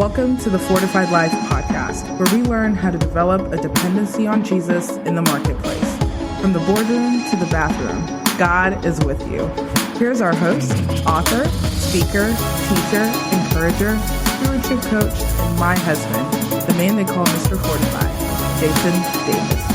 Welcome to the Fortified Life podcast, where we learn how to develop a dependency on Jesus in the marketplace. From the boardroom to the bathroom, God is with you. Here's our host, author, speaker, teacher, encourager, stewardship coach, and my husband, the man they call Mr. Fortified, Jason Davis.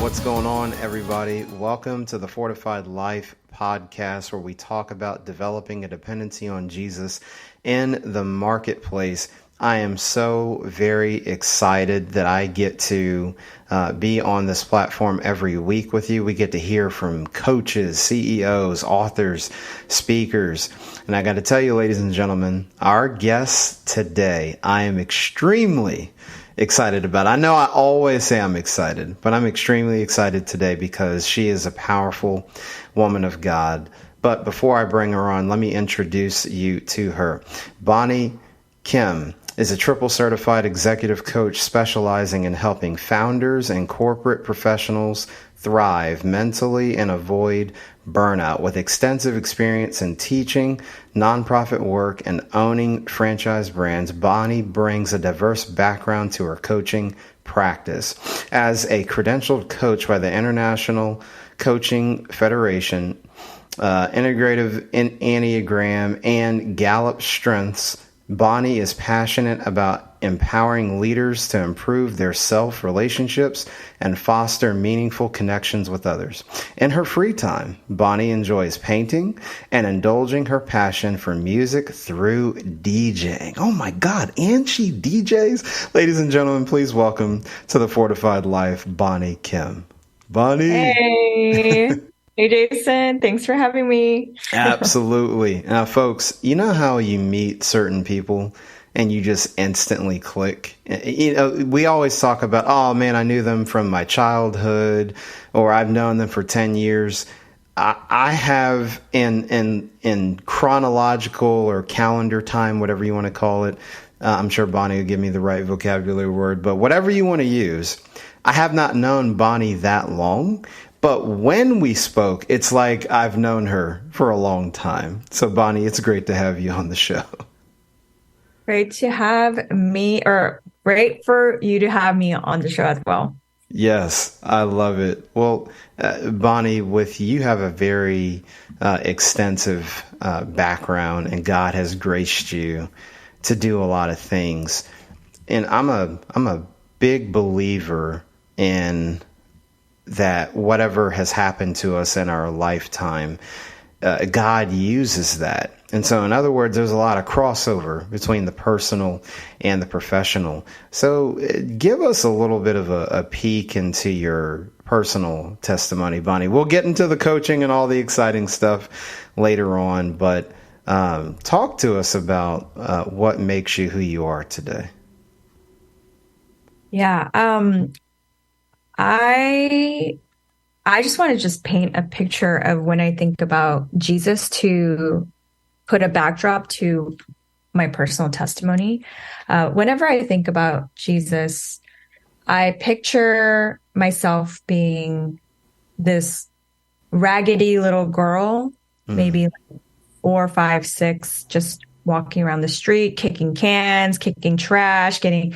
What's going on, everybody? Welcome to the Fortified Life podcast, where we talk about developing a dependency on Jesus in the marketplace. I am so very excited that I get to be on this platform every week with you. We get to hear from coaches, CEOs, authors, speakers. And I got to tell you, ladies and gentlemen, our guest today, I am extremely excited about. I know I always say I'm excited, but I'm extremely excited today because she is a powerful woman of God. But before I bring her on, let me introduce you to her. Bonnie Kim is a triple certified executive coach specializing in helping founders and corporate professionals thrive mentally and avoid burnout. With extensive experience in teaching, nonprofit work, and owning franchise brands, Bonnie brings a diverse background to her coaching practice. As a credentialed coach by the International Coaching Federation, Integrative Enneagram, and Gallup Strengths, Bonnie is passionate about empowering leaders to improve their self-relationships and foster meaningful connections with others. In her free time, Bonnie enjoys painting and indulging her passion for music through DJing. Oh my God, and she DJs? Ladies and gentlemen, please welcome to the Fortified Life, Bonnie Kim. Bonnie. Hey. Hey, Jason. Thanks for having me. Absolutely. Now, folks, you know how you meet certain people and you just instantly click? You know, we always talk about, oh man, I knew them from my childhood, or I've known them for 10 years. I have in chronological or calendar time, whatever you want to call it. I'm sure Bonnie will give me the right vocabulary word, but whatever you want to use. I have not known Bonnie that long. But when we spoke, it's like I've known her for a long time. So, Bonnie, it's great to have you on the show. Great to have me, or great for you to have me on the show as well. Yes, I love it. Well, Bonnie, you have a very extensive background, and God has graced you to do a lot of things. And I'm a big believer in that whatever has happened to us in our lifetime, God uses that. And so, in other words, there's a lot of crossover between the personal and the professional. So give us a little bit of a peek into your personal testimony, Bonnie. We'll get into the coaching and all the exciting stuff later on, but talk to us about what makes you who you are today. Yeah. I just want to just paint a picture of when I think about Jesus, to put a backdrop to my personal testimony. Whenever I think about Jesus, I picture myself being this raggedy little girl, maybe like 4, 5, 6, just walking around the street, kicking cans, kicking trash, getting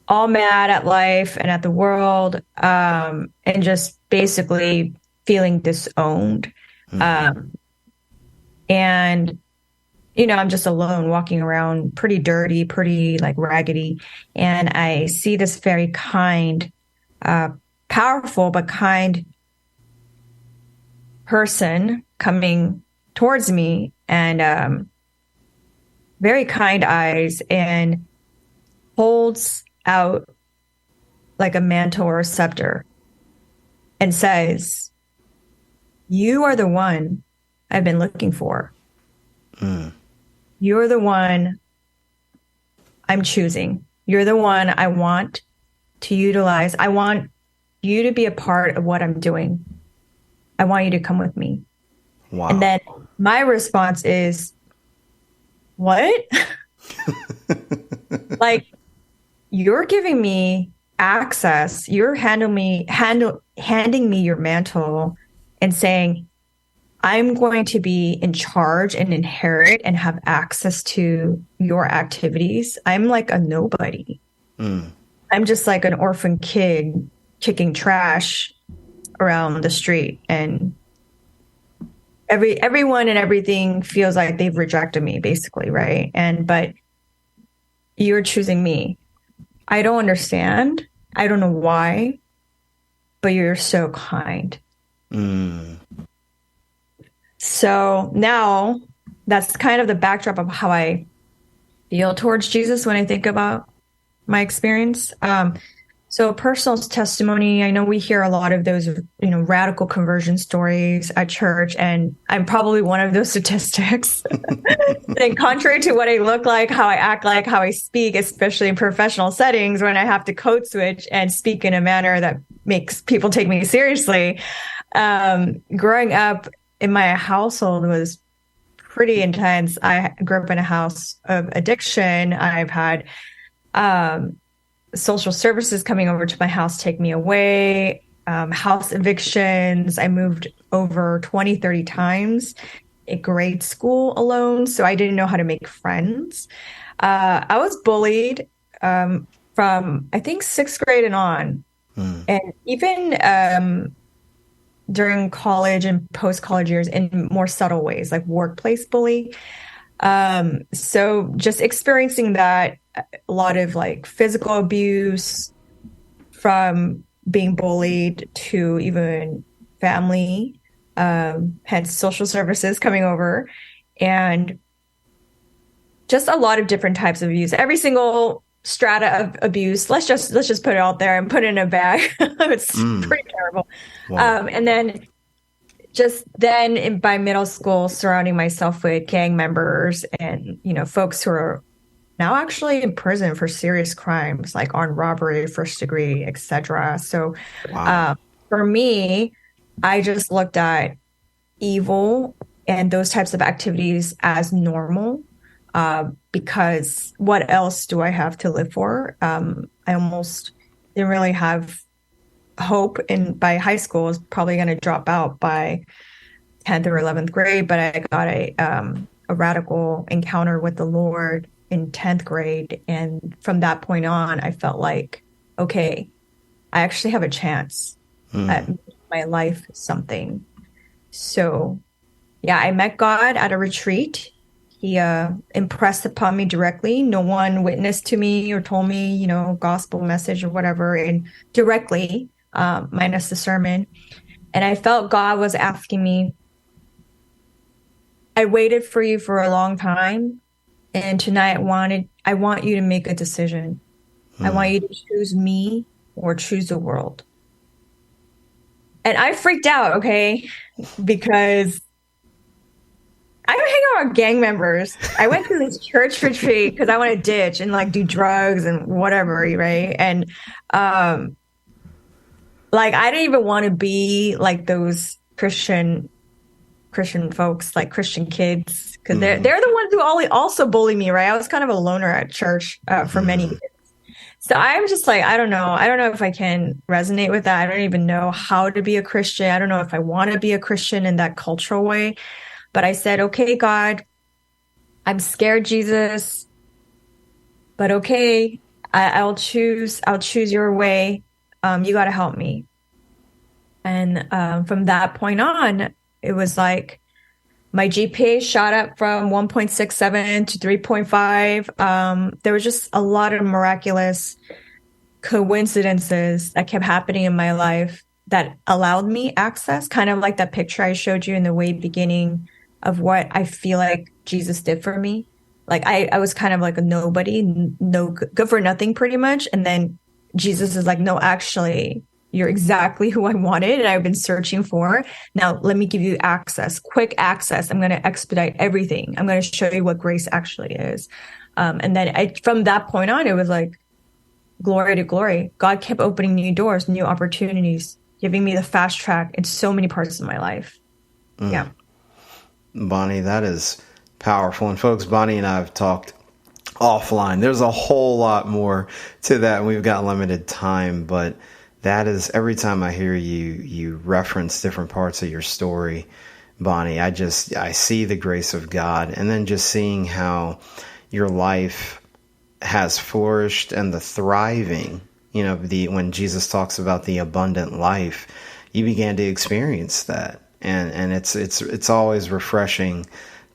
all mad at life and at the world, and just basically feeling disowned. And, you know, I'm just alone walking around, pretty dirty, pretty like raggedy. And I see this very kind, powerful, but kind person coming towards me, and very kind eyes, and holds out like a mantle or a scepter and says, "You are the one I've been looking for. You're the one I'm choosing. You're the one I want to utilize. I want you to be a part of what I'm doing. I want you to come with me." Wow. And then my response is, "What?" Like, you're giving me access. You're handing me your mantle and saying, I'm going to be in charge and inherit and have access to your activities, I'm like a nobody. I'm just like an orphan kid kicking trash around the street, and everyone and everything feels like they've rejected me, basically, right? But you're choosing me. I don't understand. I don't know why, but you're so kind. So now that's kind of the backdrop of how I feel towards Jesus when I think about my experience. So personal testimony, I know we hear a lot of those, radical conversion stories at church, and I'm probably one of those statistics. And contrary to what I look like, how I act like, how I speak, especially in professional settings when I have to code switch and speak in a manner that makes people take me seriously, growing up in my household was pretty intense. I grew up in a house of addiction. I've had social services coming over to my house take me away, house evictions. I moved over 20, 30 times at grade school alone, so I didn't know how to make friends. I was bullied from, I think, 6th grade and on. And even during college and post-college years in more subtle ways, like workplace bully. So just experiencing that, a lot of like physical abuse from being bullied to even family, hence social services coming over, and just a lot of different types of abuse. Every single strata of abuse. Let's just put it out there and put it in a bag. It's pretty terrible. Wow. And then by middle school, surrounding myself with gang members and, folks who are now actually in prison for serious crimes like armed robbery, first degree, etc. So for me, I just looked at evil and those types of activities as normal. Because what else do I have to live for? I almost didn't really have hope. And by high school, I was probably going to drop out by 10th or 11th grade. But I got a radical encounter with the Lord in 10th grade. And from that point on, I felt like, okay, I actually have a chance at my life something. So, yeah, I met God at a retreat. He impressed upon me directly. No one witnessed to me or told me, gospel message or whatever, and directly, minus the sermon. And I felt God was asking me, I waited for you for a long time. And tonight I want you to make a decision. I want you to choose me or choose the world. And I freaked out, okay, because I don't hang out with gang members. I went to this church retreat because I want to ditch and like do drugs and whatever, right? And I didn't even want to be like those Christian folks, like Christian kids, because they're the ones who also bully me, right? I was kind of a loner at church for many years. So I'm just like, I don't know if I can resonate with that. I don't even know how to be a Christian. I don't know if I want to be a Christian in that cultural way. But I said, okay, God, I'm scared, Jesus, but okay, I'll choose your way. You got to help me. And from that point on, it was like my GPA shot up from 1.67 to 3.5. There was just a lot of miraculous coincidences that kept happening in my life that allowed me access, kind of like that picture I showed you in the way beginning of what I feel like Jesus did for me. Like I was kind of like a nobody, no good for nothing pretty much. And then Jesus is like, no, actually, you're exactly who I wanted and I've been searching for. Now, let me give you access, quick access. I'm going to expedite everything. I'm going to show you what grace actually is. And then from that point on, it was like glory to glory. God kept opening new doors, new opportunities, giving me the fast track in so many parts of my life. Yeah. Bonnie, that is powerful. And folks, Bonnie and I have talked offline. There's a whole lot more to that, and we've got limited time, but that is, every time I hear you reference different parts of your story, Bonnie. I see the grace of God, and then just seeing how your life has flourished and the thriving, when Jesus talks about the abundant life, you began to experience that. And it's always refreshing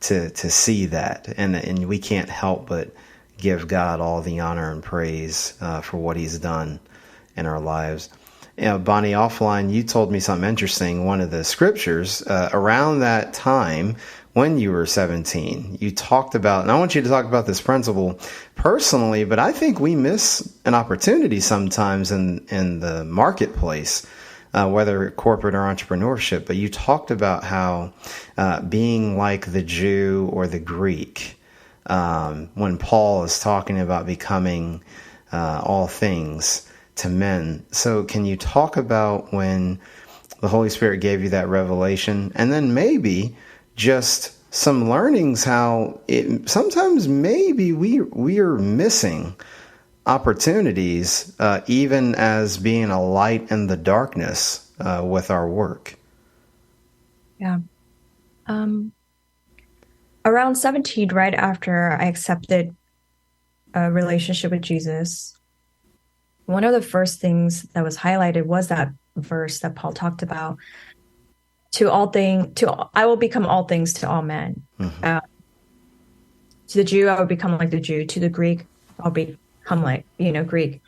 to see that. And we can't help but give God all the honor and praise for what he's done in our lives. Bonnie, offline, you told me something interesting. One of the scriptures around that time when you were 17, you talked about, and I want you to talk about this principle personally, but I think we miss an opportunity sometimes in the marketplace, whether corporate or entrepreneurship. But you talked about how being like the Jew or the Greek, when Paul is talking about becoming all things to men. So can you talk about when the Holy Spirit gave you that revelation, and then maybe just some learnings how sometimes maybe we are missing opportunities, even as being a light in the darkness with our work? Yeah. Around 17, right after I accepted a relationship with Jesus, one of the first things that was highlighted was that verse that Paul talked about. I will become all things to all men. Mm-hmm. To the Jew, I will become like the Jew. To the Greek, I'll become like, Greek.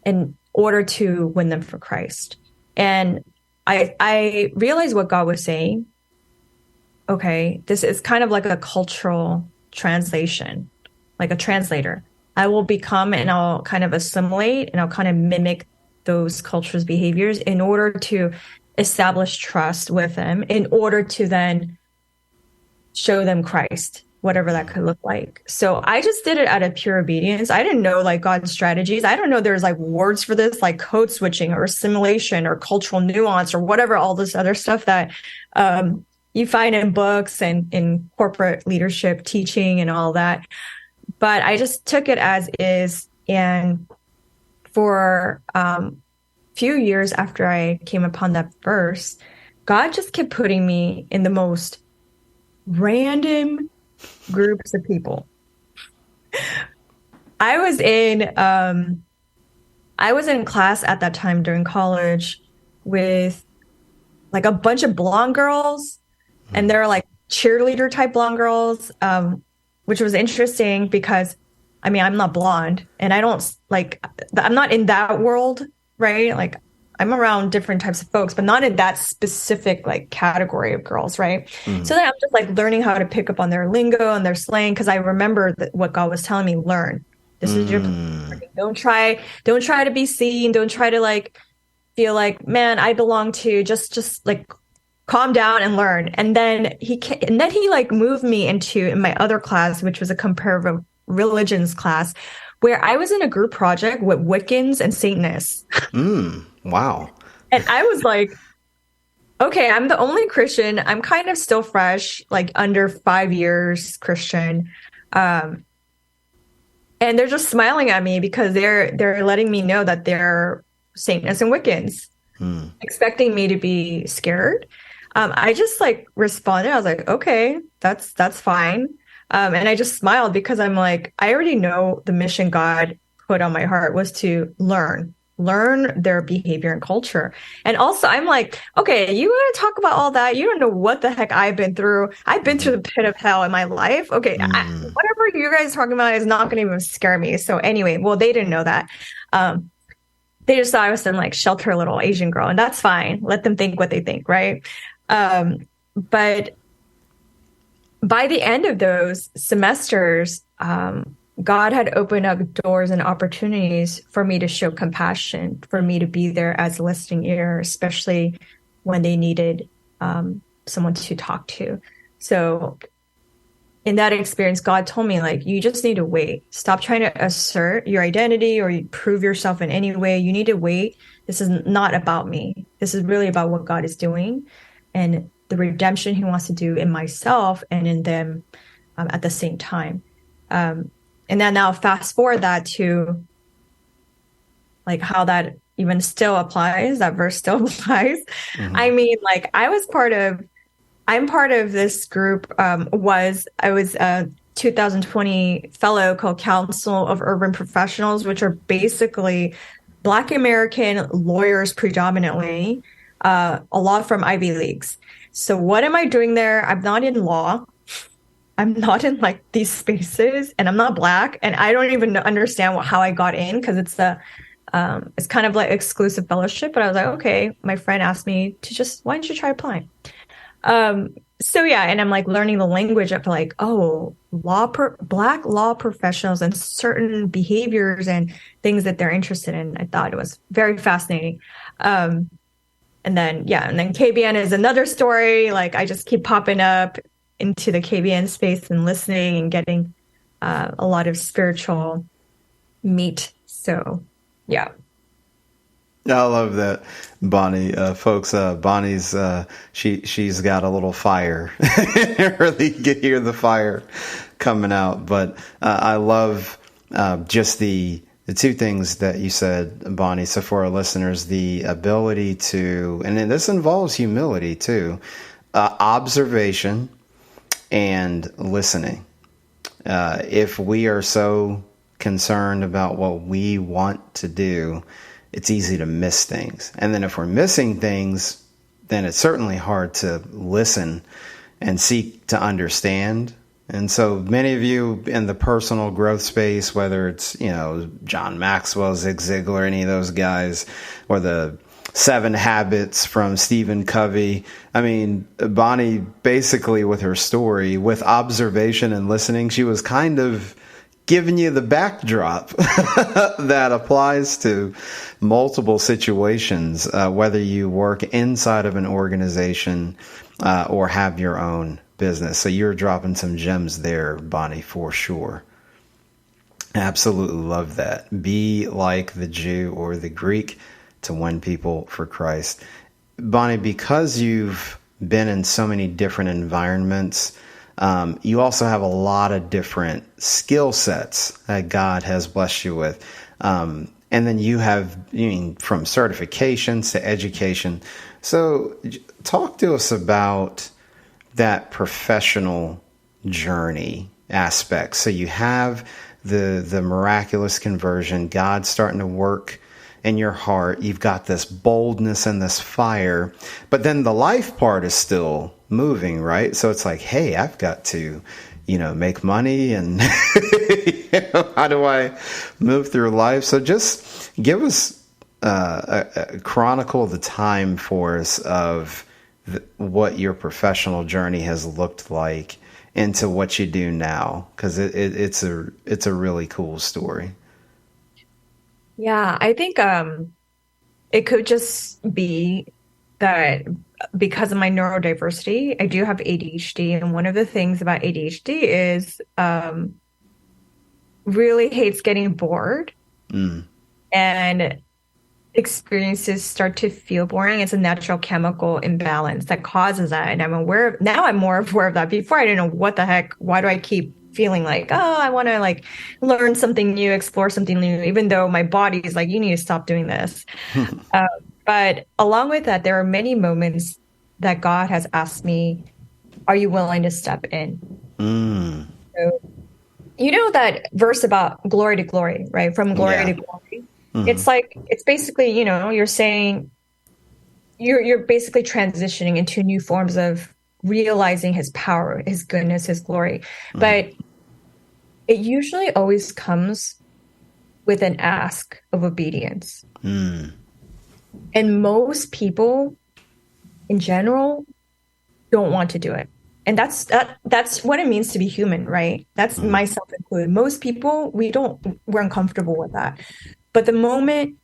In order to win them for Christ. And I realized what God was saying. Okay, this is kind of like a cultural translation, like a translator. I will become and I'll kind of assimilate and I'll kind of mimic those cultures' behaviors in order to establish trust with them, in order to then show them Christ, whatever that could look like. So I just did it out of pure obedience. I didn't know like God's strategies. I don't know there's like words for this, like code switching or assimilation or cultural nuance or whatever, all this other stuff that you find in books and in corporate leadership teaching and all that. But I just took it as is. And for few years after I came upon that verse, God just kept putting me in the most random groups of people. I was in class at that time during college with like a bunch of blonde girls, and they're like cheerleader type blonde girls, which was interesting because I'm not blonde and I'm not in that world, right? Like I'm around different types of folks, but not in that specific like category of girls, right? Mm. So then I'm just like learning how to pick up on their lingo and their slang, because I remember what God was telling me, learn. This is your don't try to be seen, don't try to like feel like, man, I belong to, just like calm down and learn. And then he like moved me in my other class, which was a comparative religions class, where I was in a group project with Wiccans and Satanists. Wow. And I was like, okay, I'm the only Christian. I'm kind of still fresh, like under 5 years Christian. And they're just smiling at me because they're letting me know that they're Satanists and Wiccans, expecting me to be scared. I just like responded. I was like, okay, that's fine. And I just smiled because I'm like, I already know the mission God put on my heart was to learn their behavior and culture. And also I'm like, okay, you want to talk about all that? You don't know what the heck I've been through. I've been through the pit of hell in my life. Okay, whatever you guys are talking about is not going to even scare me. So anyway, well, they didn't know that. They just thought I was some like shelter little Asian girl, and that's fine. Let them think what they think, right? But by the end of those semesters, God had opened up doors and opportunities for me to show compassion, for me to be there as a listening ear, especially when they needed someone to talk to. So in that experience, God told me, like, you just need to wait. Stop trying to assert your identity or prove yourself in any way. You need to wait. This is not about me. This is really about what God is doing and the redemption he wants to do in myself and in them at the same time. And then now fast forward that to like how that even still applies, that verse still applies. Mm-hmm. I mean, like I'm part of this group. I was a 2020 fellow called Council of Urban Professionals, which are basically Black American lawyers predominantly, a lot from Ivy Leagues. So what am I doing there? I'm not in law. I'm not in like these spaces, and I'm not Black, and I don't even understand how I got in, because it's kind of like exclusive fellowship. But I was like, okay, my friend asked me to why don't you try applying? So yeah, and I'm like learning the language of like, oh, Black law professionals and certain behaviors and things that they're interested in. I thought it was very fascinating. And then KBN is another story. Like I just keep popping up into the KBN space and listening and getting a lot of spiritual meat. So yeah. I love that, Bonnie. Folks, Bonnie's she's got a little fire. Really, you can hear the fire coming out. But I love just the two things that you said, Bonnie. So for our listeners, the ability to, and this involves humility too, observation and listening. If we are so concerned about what we want to do, it's easy to miss things. And then if we're missing things, then it's certainly hard to listen and seek to understand. And so many of you in the personal growth space, whether it's, John Maxwell, Zig Ziglar, any of those guys, or the 7 Habits from Stephen Covey. I mean, Bonnie, basically with her story, with observation and listening, she was kind of giving you the backdrop that applies to multiple situations, whether you work inside of an organization or have your own business. So you're dropping some gems there, Bonnie, for sure. Absolutely love that. Be like the Jew or the Greek to win people for Christ. Bonnie, because you've been in so many different environments, you also have a lot of different skill sets that God has blessed you with. And then you have, from certifications to education. So talk to us about that professional journey aspect. So you have the miraculous conversion, God starting to work in your heart. You've got this boldness and this fire, but then the life part is still moving, right? So it's like, hey, I've got to, make money, and how do I move through life? So just give us a chronicle the time for us of what your professional journey has looked like into what you do now, because it's a really cool story. Yeah, I think it could just be that because of my neurodiversity, I do have ADHD. And one of the things about ADHD is really hates getting bored. And experiences start to feel boring. It's a natural chemical imbalance that causes that. And I'm more aware of that. Before, I didn't know what the heck, why do I keep feeling like, oh, I want to like learn something new, explore something new, even though my body is like, you need to stop doing this. But along with that, there are many moments that God has asked me, are you willing to step in? So, that verse about glory to glory, right? From glory to glory. It's like, it's basically, you're saying you're basically transitioning into new forms of realizing his power, his goodness, his glory. But it usually always comes with an ask of obedience. And most people in general don't want to do it. And that's what it means to be human, right? That's myself included. Most people, we're uncomfortable with that. But the moment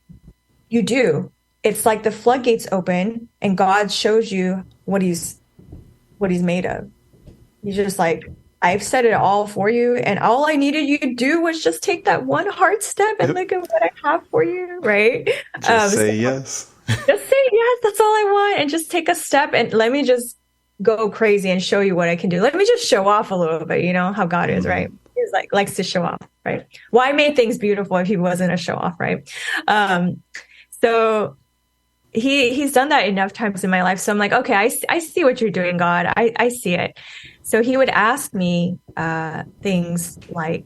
you do, it's like the floodgates open and God shows you what he's made of. He's just like, I've said it all for you, and all I needed you to do was just take that one hard step and look at what I have for you, right? Just say yes. Just say yes, that's all I want, and just take a step and let me just go crazy and show you what I can do. Let me just show off a little bit, how God is, right? He's likes to show off, right? Why make things beautiful if he wasn't a show off, right? So he's done that enough times in my life. So I'm like, okay, I see what you're doing, God. I see it. So he would ask me things like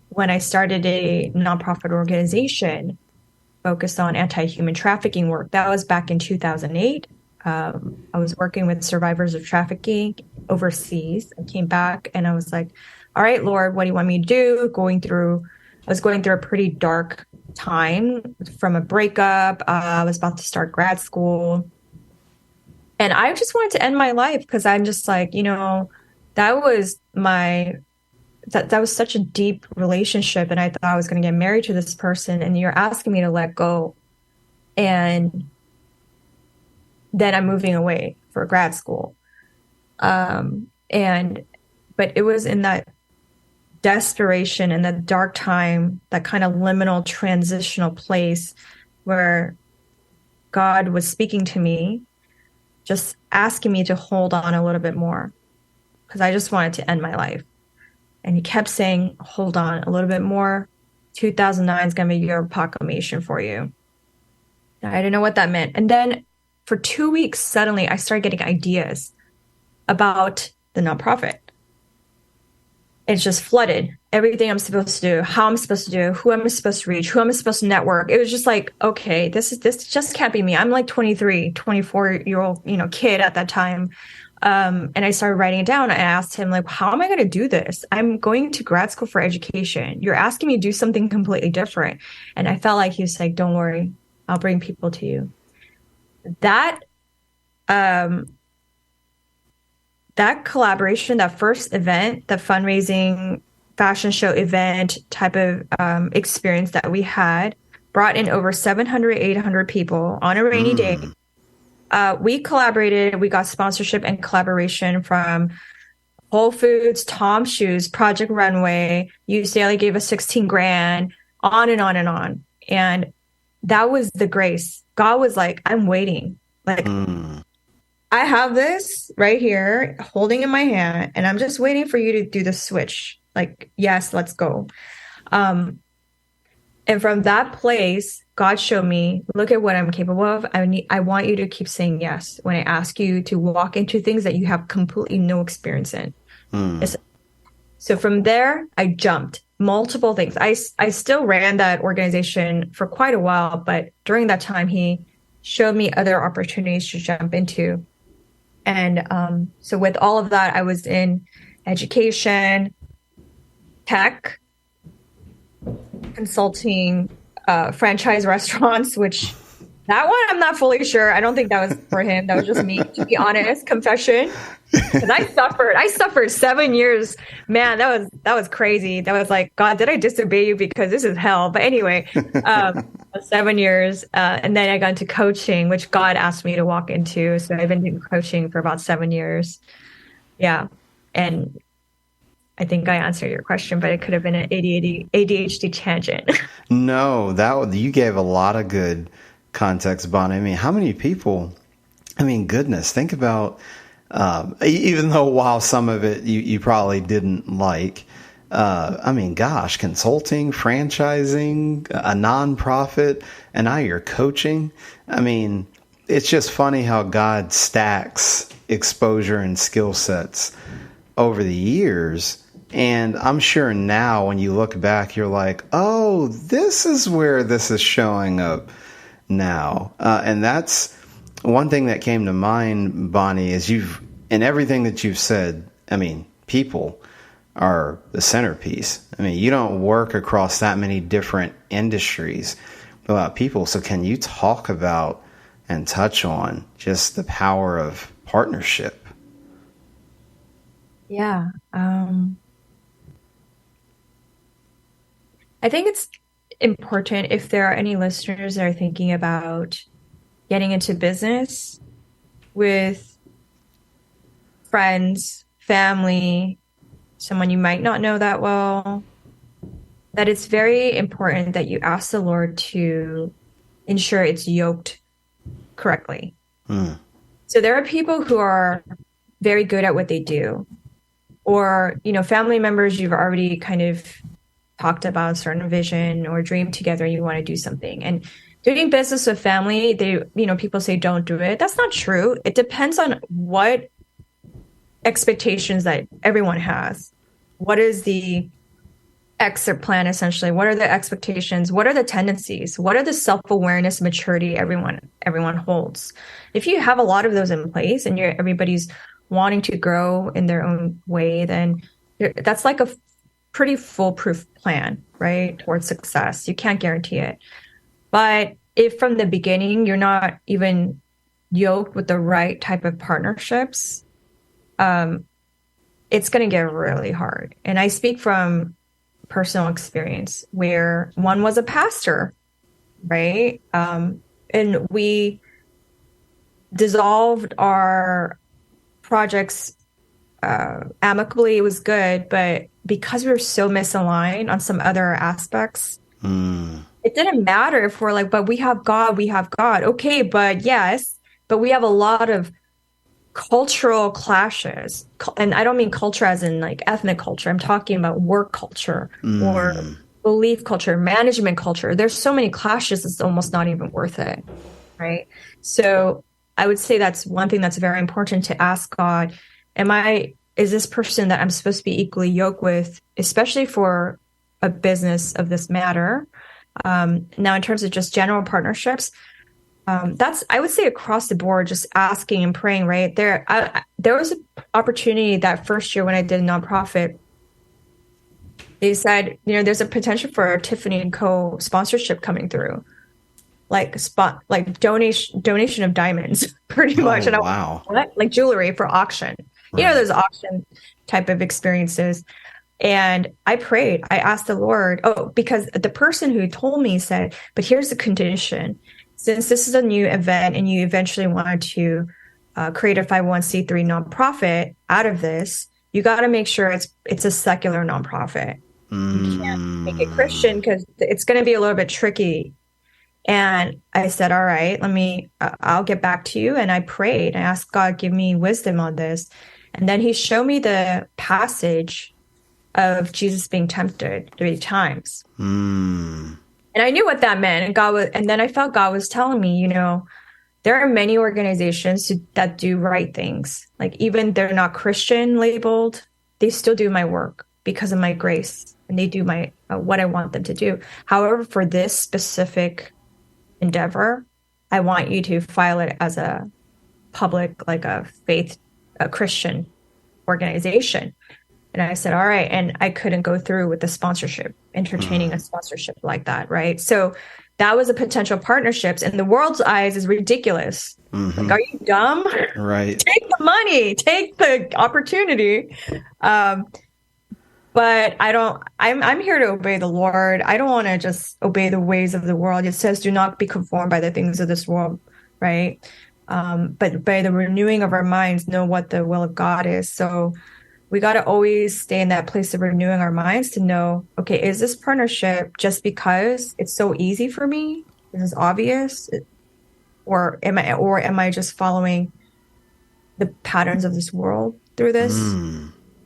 when I started a nonprofit organization focused on anti-human trafficking work. That was back in 2008. I was working with survivors of trafficking overseas. I came back and I was like, all right, Lord, what do you want me to do? I was going through a pretty dark time from a breakup. I was about to start grad school. And I just wanted to end my life because I'm just like, that was that was such a deep relationship. And I thought I was going to get married to this person. And you're asking me to let go. And then I'm moving away for grad school. But it was in that desperation and that dark time, that kind of liminal transitional place where God was speaking to me, just asking me to hold on a little bit more because I just wanted to end my life. And he kept saying, hold on a little bit more. 2009 is going to be your proclamation for you. I didn't know what that meant. And then for 2 weeks, suddenly I started getting ideas about the nonprofit. It's just flooded. Everything I'm supposed to do, how I'm supposed to do, who I'm supposed to reach, who I'm supposed to network. It was just like, okay, this just can't be me. I'm like 24-year-old, kid at that time. And I started writing it down. I asked him, like, how am I going to do this? I'm going to grad school for education. You're asking me to do something completely different. And I felt like he was like, don't worry, I'll bring people to you. That collaboration, that first event, the fundraising fashion show event type of experience that we had, brought in over 700, 800 people on a rainy day. We collaborated. We got sponsorship and collaboration from Whole Foods, Tom's Shoes, Project Runway. UCLA gave us 16 grand, on and on and on. And that was the grace. God was like, I'm waiting. Like, I have this right here holding in my hand, and I'm just waiting for you to do the switch. Like, yes, let's go. And from that place, God showed me, look at what I'm capable of. I want you to keep saying yes when I ask you to walk into things that you have completely no experience in. So from there, I jumped multiple things. I still ran that organization for quite a while, but during that time, he showed me other opportunities to jump into. And so with all of that, I was in education, tech, consulting, franchise restaurants, which that one I'm not fully sure. I don't think that was for him. That was just me, to be honest. Confession. Because I suffered 7 years. Man, that was crazy. That was like, God, did I disobey you? Because this is hell. But anyway, 7 years. And then I got into coaching, which God asked me to walk into. So I've been doing coaching for about 7 years. Yeah. And I think I answered your question, but it could have been an ADHD tangent. No, you gave a lot of good context, Bonnie. I mean, how many people? I mean, goodness, think about, even though while some of it you probably didn't like, I mean, gosh, consulting, franchising, a nonprofit, and now you're coaching. I mean, it's just funny how God stacks exposure and skill sets over the years. And I'm sure now when you look back, you're like, oh, this is where this is showing up now. And that's one thing that came to mind, Bonnie, is in everything that you've said, I mean, people are the centerpiece. I mean, you don't work across that many different industries without people. So can you talk about and touch on just the power of partnership? Yeah. I think it's important if there are any listeners that are thinking about getting into business with friends, family, someone you might not know that well, that it's very important that you ask the Lord to ensure it's yoked correctly. So there are people who are very good at what they do, or, family members you've already kind of talked about a certain vision or dream together and you want to do something. And Doing business with family, people say don't do it. That's not true. It depends on what expectations that everyone has. What is the exit plan, essentially? What are the expectations? What are the tendencies? What are the self-awareness, maturity everyone holds? If you have a lot of those in place and everybody's wanting to grow in their own way, then that's like a pretty foolproof plan, right, towards success. You can't guarantee it. But if from the beginning you're not even yoked with the right type of partnerships, it's going to get really hard. And I speak from personal experience where one was a pastor, right? And we dissolved our projects amicably. It was good, but because we were so misaligned on some other aspects, it didn't matter if we're like, but we have God. Okay, but yes, but we have a lot of cultural clashes. And I don't mean culture as in like ethnic culture. I'm talking about work culture or belief culture, management culture. There's so many clashes, it's almost not even worth it, right? So I would say that's one thing that's very important, to ask God, is this person that I'm supposed to be equally yoked with, especially for a business of this matter? Now, in terms of just general partnerships, I would say across the board, just asking and praying, right? There was an opportunity that first year when I did a nonprofit. They said, there's a potential for a Tiffany & Co. sponsorship coming through, like donation of diamonds, pretty much. And wow. Like jewelry for auction. Right. Those auction type of experiences. And I prayed. I asked the Lord, because the person who told me said, but here's the condition. Since this is a new event and you eventually want to create a 501c3 nonprofit out of this, you got to make sure it's a secular nonprofit. You can't make it Christian because it's going to be a little bit tricky. And I said, all right, I'll get back to you. And I prayed. I asked God, give me wisdom on this. And then he showed me the passage of Jesus being tempted 3 times. And I knew what that meant. And then I felt God was telling me, there are many organizations that do right things. Like even they're not Christian labeled, they still do my work because of my grace, and they do my what I want them to do. However, for this specific endeavor, I want you to file it as a public, like a Christian organization. And I said, all right. And I couldn't go through with the sponsorship, entertaining a sponsorship like that. Right. So that was a potential partnerships. In the world's eyes is ridiculous. Like, are you dumb? Right. Take the money, take the opportunity. But I'm here to obey the Lord. I don't want to just obey the ways of the world. It says, do not be conformed by the things of this world. Right. But by the renewing of our minds, know what the will of God is. So we got to always stay in that place of renewing our minds to know, okay, is this partnership just because it's so easy for me? Is this obvious? Or am I just following the patterns of this world through this?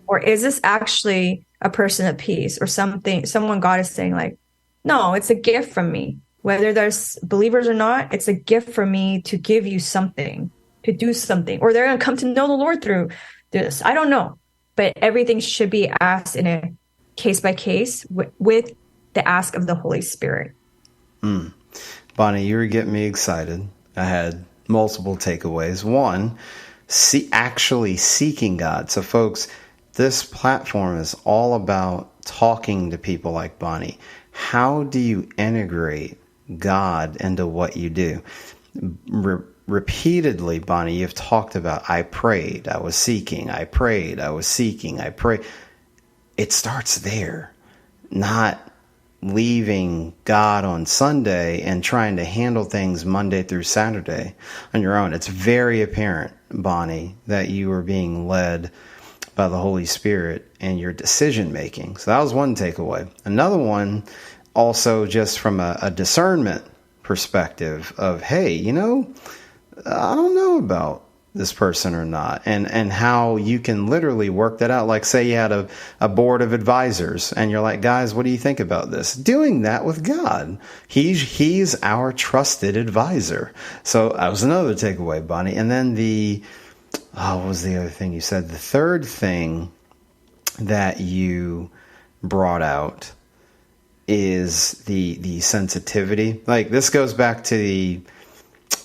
Or is this actually a person of peace or someone God is saying like, no, it's a gift from me. Whether there's believers or not, it's a gift from me to give you something, to do something, or they're going to come to know the Lord through this. I don't know. But everything should be asked in a case by case with the ask of the Holy Spirit. Bonnie, you were getting me excited. I had multiple takeaways. One, actually seeking God. So folks, this platform is all about talking to people like Bonnie. How do you integrate God into what you do? Repeatedly, Bonnie, you've talked about, I prayed, I was seeking, I prayed, I was seeking, I prayed. It starts there, not leaving God on Sunday and trying to handle things Monday through Saturday on your own. It's very apparent, Bonnie, that you are being led by the Holy Spirit in your decision making. So that was one takeaway. Another one, also just from a discernment perspective of, hey, I don't know about this person or not, and how you can literally work that out. Like, say you had a board of advisors and you're like, guys, what do you think about this? Doing that with God. He's our trusted advisor. So that was another takeaway, Bonnie. And then what was the other thing you said? The third thing that you brought out is the sensitivity. Like, this goes back to the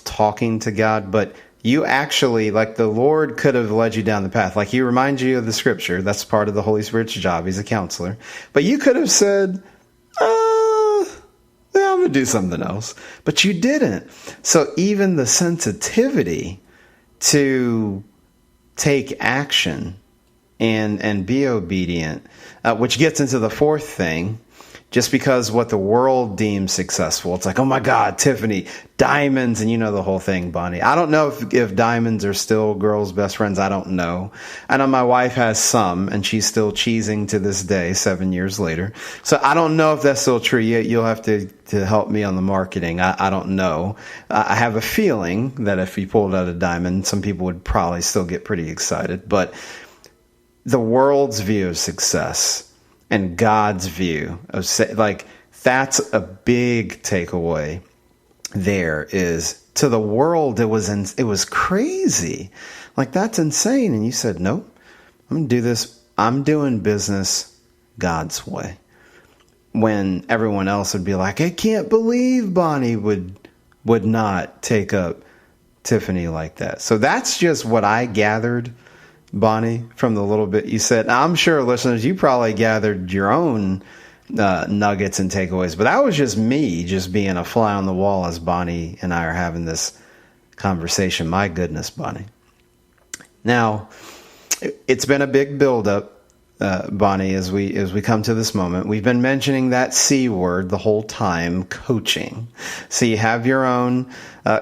talking to God, but you actually, like, the Lord could have led you down the path. Like, He reminds you of the scripture. That's part of the Holy Spirit's job. He's a counselor. But you could have said, yeah, I'm going to do something else. But you didn't. So even the sensitivity to take action and be obedient, which gets into the fourth thing. Just because what the world deems successful, it's like, oh my God, Tiffany, diamonds, and you know the whole thing, Bonnie. I don't know if diamonds are still girls' best friends. I don't know. I know my wife has some, and she's still cheesing to this day, 7 years later. So I don't know if that's still true. You'll have to help me on the marketing. I don't know. I have a feeling that if you pulled out a diamond, some people would probably still get pretty excited. But the world's view of success and God's view of, like, that's a big takeaway. There is, to the world, it was crazy. Like, that's insane. And you said, nope, I'm going to do this. I'm doing business God's way. When everyone else would be like, I can't believe Bonnie would not take up Tiffany like that. So that's just what I gathered, Bonnie, from the little bit you said. I'm sure, listeners, you probably gathered your own nuggets and takeaways, but that was just me just being a fly on the wall as Bonnie and I are having this conversation. My goodness, Bonnie. Now, it's been a big buildup, Bonnie, as we come to this moment. We've been mentioning that C word the whole time, coaching. So you have your own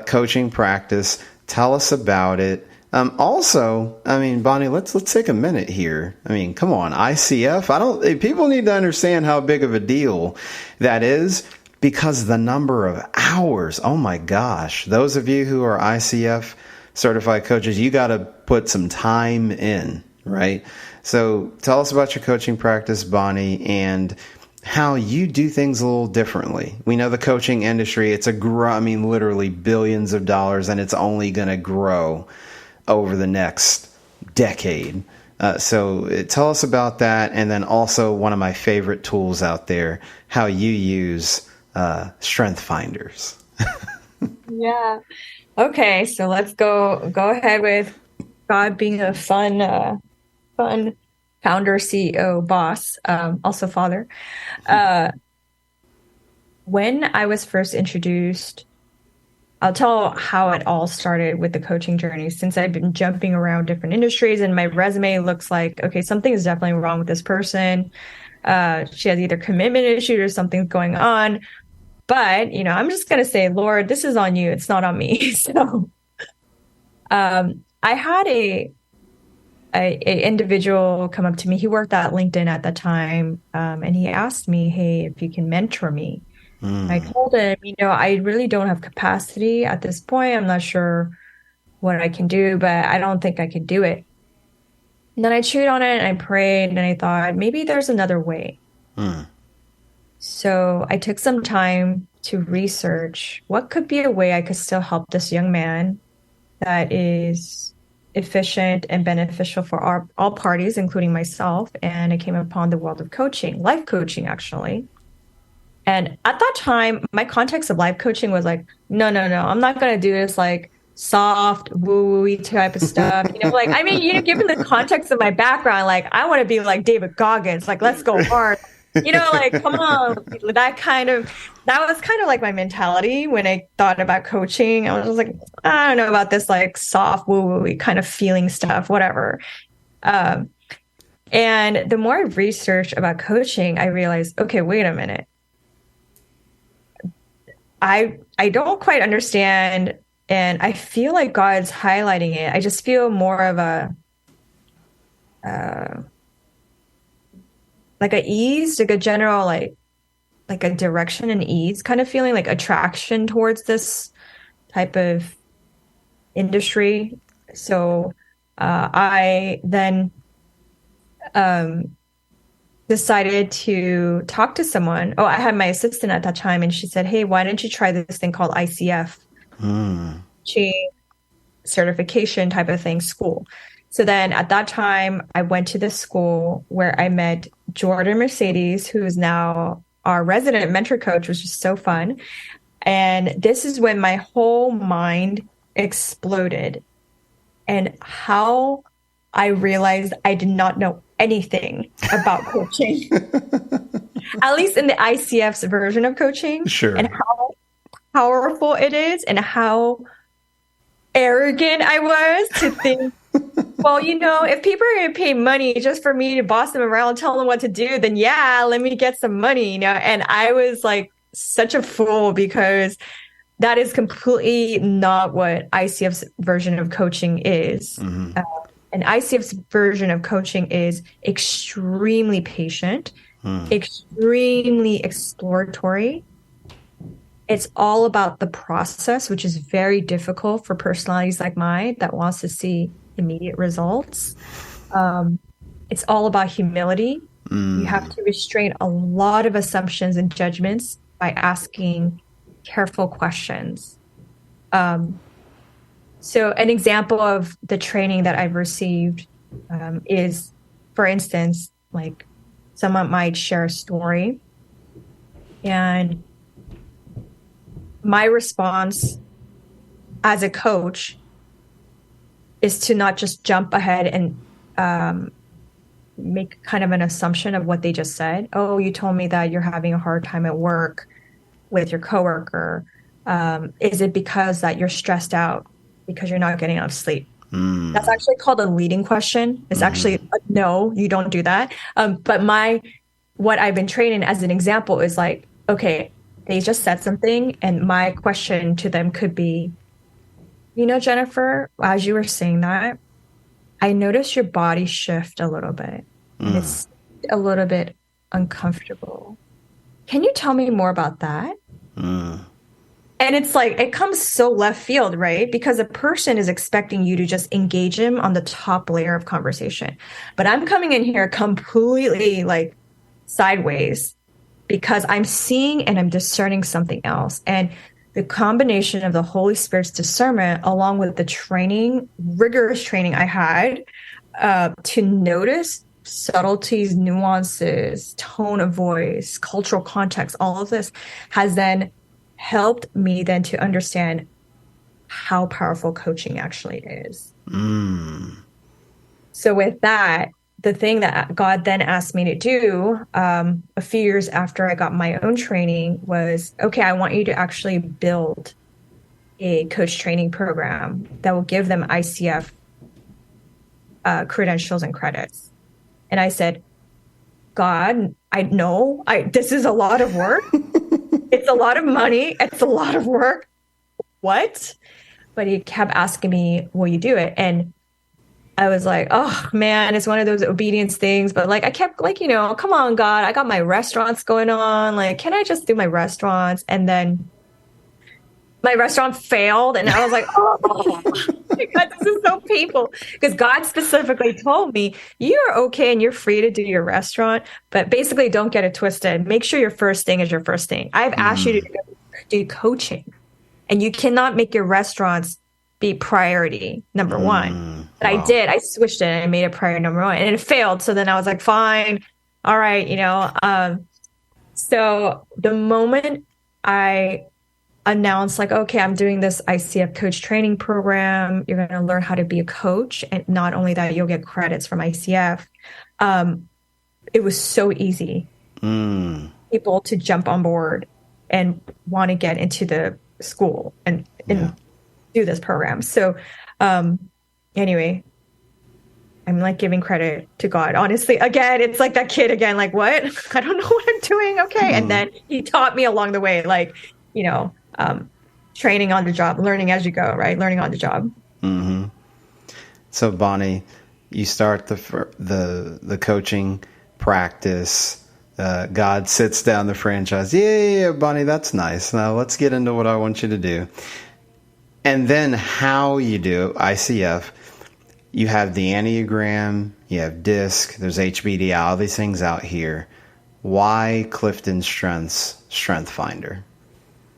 coaching practice. Tell us about it. Also, I mean, Bonnie, let's take a minute here. I mean, come on, ICF. People need to understand how big of a deal that is, because the number of hours. Oh my gosh. Those of you who are ICF certified coaches, you got to put some time in, right? So tell us about your coaching practice, Bonnie, and how you do things a little differently. We know the coaching industry, literally billions of dollars, and it's only going to grow over the next decade. So tell us about that. And then also one of my favorite tools out there, how you use strength finders. Yeah. Okay. So let's go ahead with God being a fun founder, CEO, boss, also father. When I was first introduced, I'll tell how it all started with the coaching journey, since I've been jumping around different industries and my resume looks like, okay, something is definitely wrong with this person. She has either commitment issues or something's going on. But, I'm just going to say, Lord, this is on you. It's not on me. So I had a individual come up to me. He worked at LinkedIn at the time. And he asked me, hey, if you can mentor me. I told him, I really don't have capacity at this point. I'm not sure what I can do, but I don't think I could do it. And then I chewed on it and I prayed and I thought, maybe there's another way. So I took some time to research what could be a way I could still help this young man that is efficient and beneficial for all parties, including myself. And I came upon the world of coaching, life coaching, actually. And at that time, my context of life coaching was like, no, I'm not going to do this like soft, woo-woo type of stuff. Given the context of my background, like I want to be like David Goggins, like let's go hard. Come on, that was kind of like my mentality when I thought about coaching. I was just like, I don't know about this like soft, woo-woo kind of feeling stuff, whatever. And the more I researched about coaching, I realized, okay, wait a minute. I don't quite understand, and I feel like God's highlighting it. I just feel more of a like a ease, like a general like a direction and ease kind of feeling, like attraction towards this type of industry. So I then decided to talk to someone. Oh, I had my assistant at that time, and she said, "Hey, why don't you try this thing called ICF certification type of thing, school?" So then at that time, I went to this school where I met Jordan Mercedes, who is now our resident mentor coach, which is so fun. And this is when my whole mind exploded and how I realized I did not know anything about coaching, at least in the ICF's version of coaching, Sure. and how powerful it is and how arrogant I was to think, well, if people are going to pay money just for me to boss them around, tell them what to do, then yeah, let me get some money, And I was like such a fool because that is completely not what ICF's version of coaching is. Mm-hmm. And ICF's version of coaching is extremely patient, extremely exploratory. It's all about the process, which is very difficult for personalities like mine that wants to see immediate results. It's all about humility. You have to restrain a lot of assumptions and judgments by asking careful questions. So an example of the training that I've received is, for instance, like someone might share a story, and my response as a coach is to not just jump ahead and make kind of an assumption of what they just said. Oh, you told me that you're having a hard time at work with your coworker. Is it because that you're stressed out because you're not getting enough sleep? That's actually called a leading question. It's actually no, you don't do that. But what I've been training as an example is like, okay, they just said something, and my question to them could be, Jennifer, as you were saying that, I noticed your body shift a little bit. And it's a little bit uncomfortable. Can you tell me more about that? And it's like, it comes so left field, right? Because a person is expecting you to just engage him on the top layer of conversation. But I'm coming in here completely like sideways because I'm seeing and I'm discerning something else. And the combination of the Holy Spirit's discernment, along with the training, rigorous training I had to notice subtleties, nuances, tone of voice, cultural context, all of this has then helped me then to understand how powerful coaching actually is. So with that, the thing that God then asked me to do a few years after I got my own training was, okay, I want you to actually build a coach training program that will give them ICF credentials and credits. And I said, God, I know this is a lot of work. It's a lot of money. It's a lot of work. What? But he kept asking me, will you do it? And I was like, oh man, it's one of those obedience things. But like, I kept like, come on, God, I got my restaurants going on. Like, can I just do my restaurants? And then my restaurant failed. And I was like, oh God, this is so painful. Because God specifically told me, you're okay and you're free to do your restaurant, but basically don't get it twisted. Make sure your first thing is your first thing. I've asked you to do coaching, and you cannot make your restaurants be priority number one. But wow. I did. I switched it and I made it priority number one, and it failed. So then I was like, fine. All right. So the moment I announced like, okay, I'm doing this ICF coach training program, you're going to learn how to be a coach. And not only that, you'll get credits from ICF. It was so easy. People to jump on board and want to get into the school and do this program. So anyway, I'm like giving credit to God. Honestly, again, it's like that kid again, like, what? I don't know what I'm doing. Okay. And then he taught me along the way, like, training on the job, learning as you go, right? Learning on the job. Mm-hmm. So Bonnie, you start the coaching practice. God sits down the franchise. Yeah, Bonnie, that's nice. Now let's get into what I want you to do. And then how you do ICF. you have the Enneagram, you have DISC, there's HBDI, all these things out here. Why Clifton Strength Finder?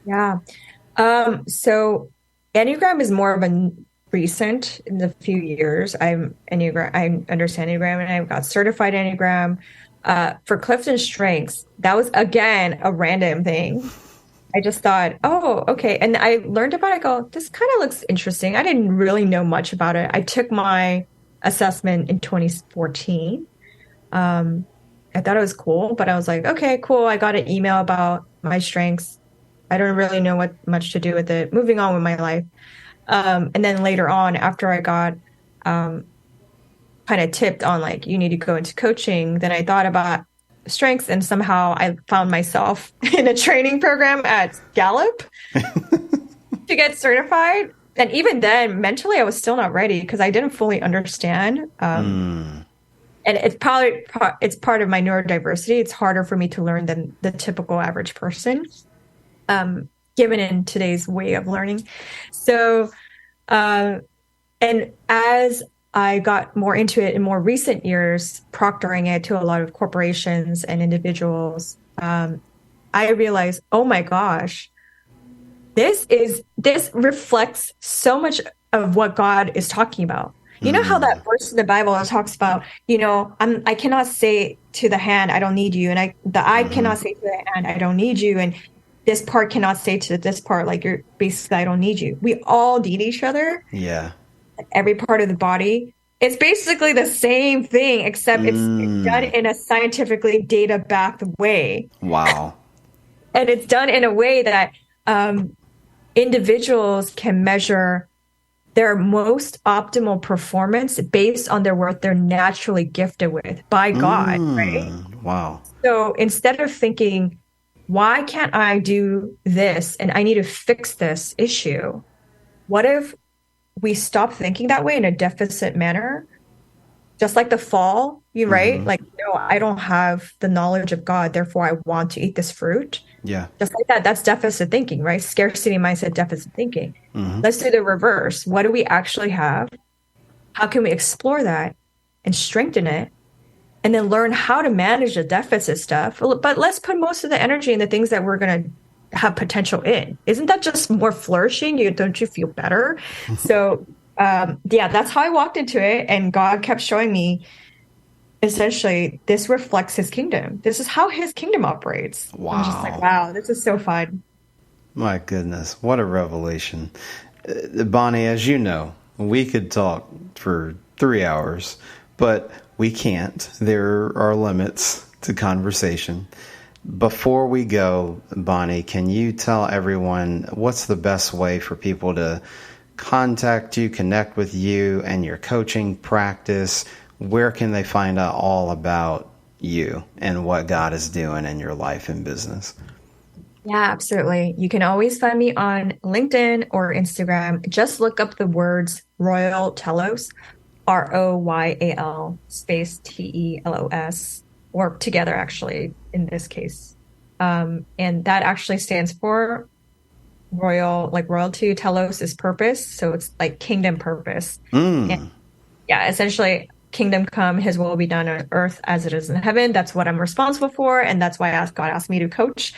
Yeah. So Enneagram is more of a recent in the few years. I understand Enneagram, and I got certified Enneagram. For Clifton Strengths, that was again a random thing. I just thought, oh, okay. And I learned about it. I go, this kind of looks interesting. I didn't really know much about it. I took my assessment in 2014. I thought it was cool, but I was like, okay, cool. I got an email about my strengths. I don't really know what much to do with it. Moving on with my life. And then later on, after I got kind of tipped on like, you need to go into coaching, then I thought about strengths, and somehow I found myself in a training program at Gallup to get certified. And even then, mentally, I was still not ready because I didn't fully understand. And it's probably part of my neurodiversity. It's harder for me to learn than the typical average person, given in today's way of learning. So, and as I got more into it in more recent years, proctoring it to a lot of corporations and individuals, I realized, oh my gosh, this reflects so much of what God is talking about. You know how that verse in the Bible talks about, I cannot say to the hand, I don't need you. And the eye cannot say to the hand, I don't need you. And this part cannot say to this part, like, you're basically, I don't need you. We all need each other. Yeah. Every part of the body. It's basically the same thing, except it's done in a scientifically data-backed way. Wow. And it's done in a way that individuals can measure their most optimal performance based on their worth they're naturally gifted with by God, right? Wow. So instead of thinking, why can't I do this and I need to fix this issue? What if we stop thinking that way in a deficit manner? Just like the fall, right? Like, no, I don't have the knowledge of God, therefore I want to eat this fruit. Yeah. Just like that. That's deficit thinking, right? Scarcity mindset, deficit thinking. Let's do the reverse. What do we actually have? How can we explore that and strengthen it? And then learn how to manage the deficit stuff. But let's put most of the energy in the things that we're going to have potential in. Isn't that just more flourishing? Don't you feel better? So, that's how I walked into it. And God kept showing me, essentially, this reflects his kingdom. This is how his kingdom operates. Wow. I'm just like, wow, this is so fun. My goodness, what a revelation. Bonnie, as you know, we could talk for 3 hours, but we can't. There are limits to conversation. Before we go, Bonnie, can you tell everyone what's the best way for people to contact you, connect with you and your coaching practice? Where can they find out all about you and what God is doing in your life and business? Yeah, absolutely. You can always find me on LinkedIn or Instagram. Just look up the words Royal Telos, ROYAL space TELOS, or together actually in this case. And that actually stands for royal, like royalty. Telos is purpose. So it's like kingdom purpose. And essentially kingdom come, his will be done on earth as it is in heaven. That's what I'm responsible for. And that's why God asked me to coach.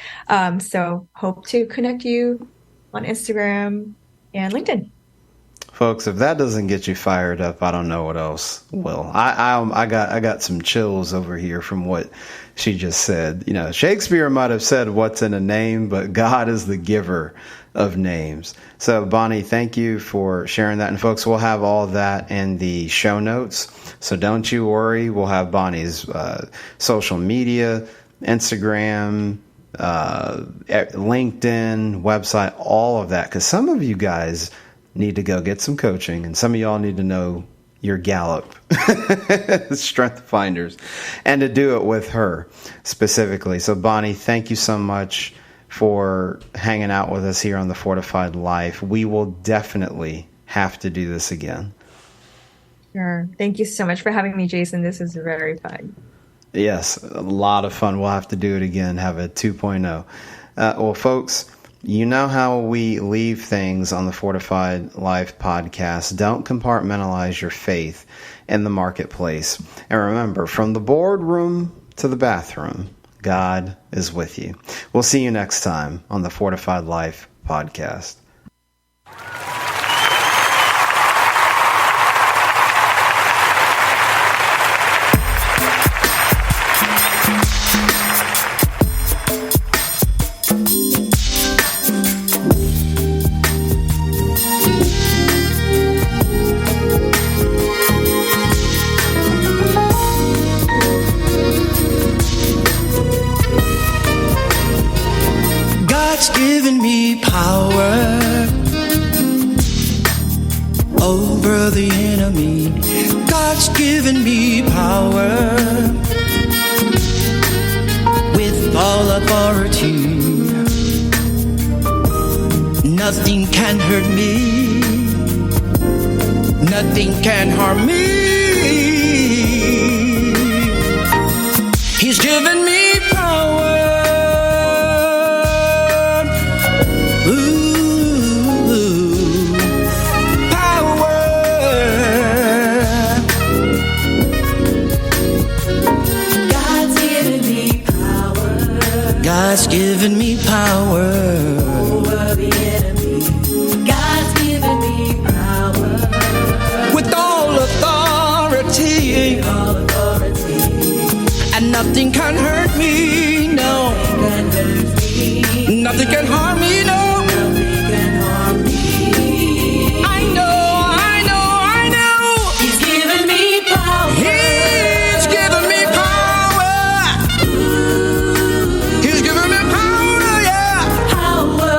So hope to connect you on Instagram and LinkedIn. Folks, if that doesn't get you fired up, I don't know what else will. I got some chills over here from what she just said. Shakespeare might have said what's in a name, but God is the giver of names. So, Bonnie, thank you for sharing that. And folks, we'll have all that in the show notes. So don't you worry. We'll have Bonnie's social media, Instagram, LinkedIn, website, all of that. Because some of you guys need to go get some coaching, and some of y'all need to know your Gallup strength finders, and to do it with her specifically. So, Bonnie, thank you so much for hanging out with us here on the Fortified Life. We will definitely have to do this again. Sure. Thank you so much for having me, Jason. This is very fun. Yes, a lot of fun. We'll have to do it again, have a 2.0. Well, folks, You know how we leave things on the Fortified Life podcast. Don't compartmentalize your faith in the marketplace. And remember, from the boardroom to the bathroom, God is with you. We'll see you next time on the Fortified Life podcast. God's given me power over the enemy. God's given me power with all authority. Nothing can hurt me. Nothing can harm me. He's given me power. God's given me power over the enemy. God's given me power with all authority. And nothing can hurt me, no. Nothing can harm me, no. I know. He's given me power. He's given me power. He's given me power, yeah. Power.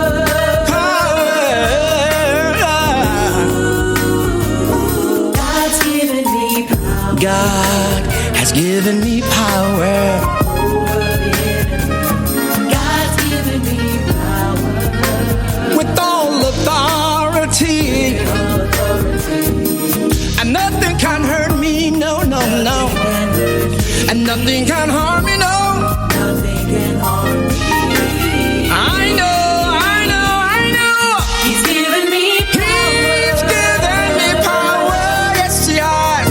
God's given me power. God has given me power. God's given me power with all authority. And nothing can hurt me, no. And nothing can harm me, no. Nothing can harm me. I know. He's given me power. He's given me power. Yes, he has.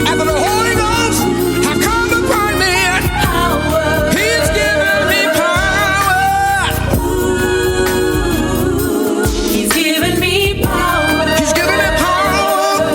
And the Holy Ghost have come upon me. Power. He's given me power. He's given me power. He's given me power.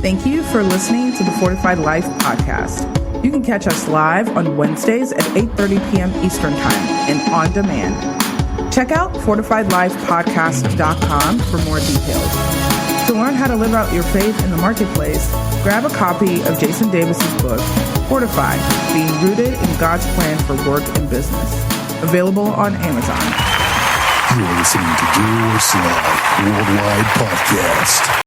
Thank you for listening to the Fortified Life podcast. You can catch us live on Wednesdays at 8:30 p.m. Eastern Time and on demand. Check out fortifieddlifepodcast.com for more details. To learn how to live out your faith in the marketplace, grab a copy of Jason Davis's book, Fortified, Being Rooted in God's Plan for Work and Business. Available on Amazon. You're listening to Do or Slide Worldwide Podcast.